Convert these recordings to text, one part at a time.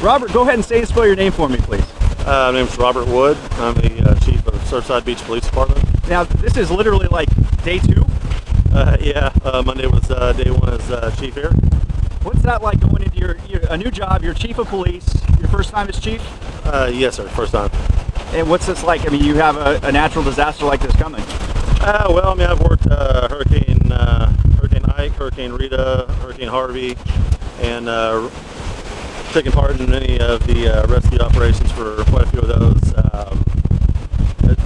Robert, go ahead and say and spell your name for me, please. My name's Robert Wood. I'm the Chief of Surfside Beach Police Department. Now, this is literally like day 2? Yeah, Monday was day 1 as Chief here. What's that like going into a new job? You're Chief of Police, your first time as Chief? Yes, sir, first time. And what's this like? I mean, you have a natural disaster like this coming. Well, I mean, I've worked Hurricane Ike, Hurricane Rita, Hurricane Harvey, and taken part in many of the rescue operations for quite a few of those.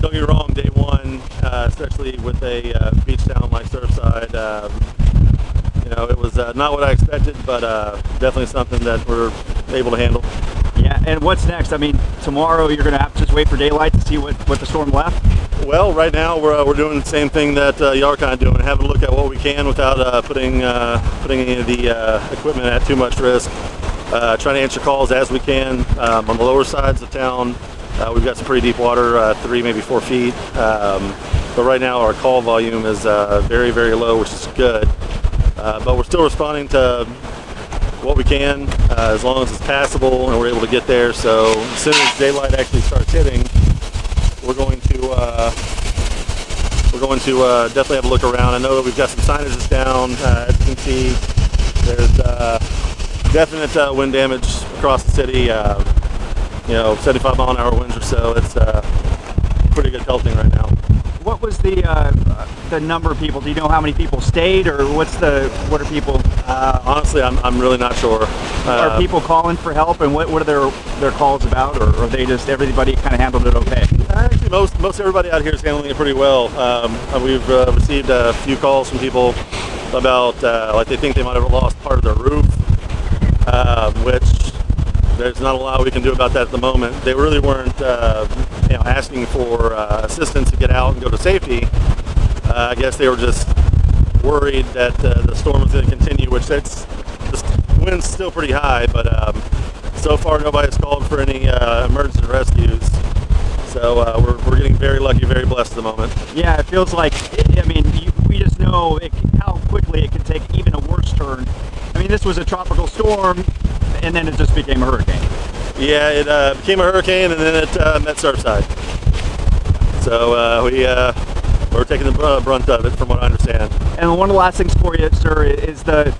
Don't get me wrong, day 1, especially with a beach town like Surfside, it was not what I expected, but definitely something that we're able to handle. Yeah, and what's next? I mean, tomorrow you're going to have to just wait for daylight to see what the storm left? Well, right now we're doing the same thing that y'all are kind of doing, having a look at what we can without putting any of the equipment at too much risk. Trying to answer calls as we can. On the lower sides of town, we've got some pretty deep water, 3, maybe 4 feet. But right now our call volume is very, very low, which is good. But we're still responding to what we can, as long as it's passable and we're able to get there. So as soon as daylight actually starts hitting, we're going to definitely have a look around. I know that we've got some signages down. As you can see, there's definite wind damage across the city. 75 mile an hour winds or so. It's pretty good pelting right now. What was the number of people? Do you know how many people stayed, or what are people? Honestly, I'm really not sure. Are people calling for help, and what are their calls about, or are they just everybody kind of handled it okay? Actually, most everybody out here is handling it pretty well. We've received a few calls from people about like they think they might have lost part of their roof, which there's not a lot we can do about that at the moment. They really weren't asking for assistance to get out and go to safety. I guess they were just worried that the storm was going to continue, which the wind's still pretty high, but so far nobody's called for any emergency rescues. So we're getting very lucky, very blessed at the moment. Yeah, it feels like, we just know how quickly it can take even a worse turn. I mean, this was a tropical storm, and then it just became a hurricane. Yeah, it became a hurricane, and then it met Surfside. So we're taking the brunt of it, from what I understand. And one of the last things for you, sir, is the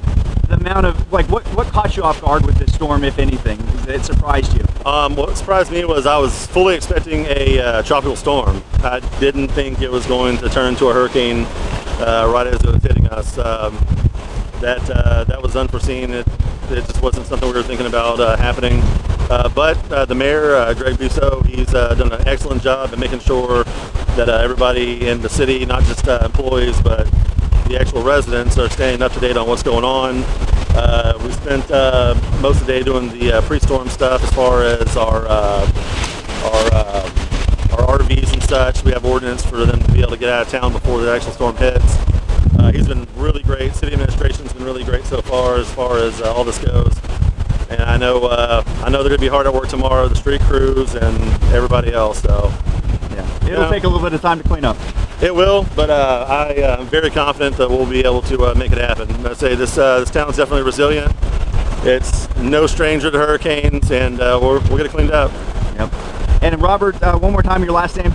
amount of, what caught you off guard with this storm, if anything, that surprised you? What surprised me was I was fully expecting a tropical storm. I didn't think it was going to turn into a hurricane right as it was hitting us. That was unforeseen. It just wasn't something we were thinking about happening. But the mayor, Greg Busso, he's done an excellent job at making sure that everybody in the city, not just employees, but the actual residents, are staying up to date on what's going on. We spent most of the day doing the pre-storm stuff as far as our RVs and such. We have ordinance for them to be able to get out of town before the actual storm hits. He's been really great. City administration's been really great so far as all this goes. And I know they're going to be hard at work tomorrow, the street crews and everybody else. So yeah, it'll take a little bit of time to clean up. It will, but I am very confident that we'll be able to make it happen. I say this town's definitely resilient. It's no stranger to hurricanes, and we'll get it cleaned up. Yep. And Robert, one more time, your last name?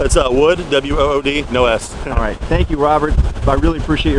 It's Wood, W-O-O-D, no S. All right. Thank you, Robert. I really appreciate your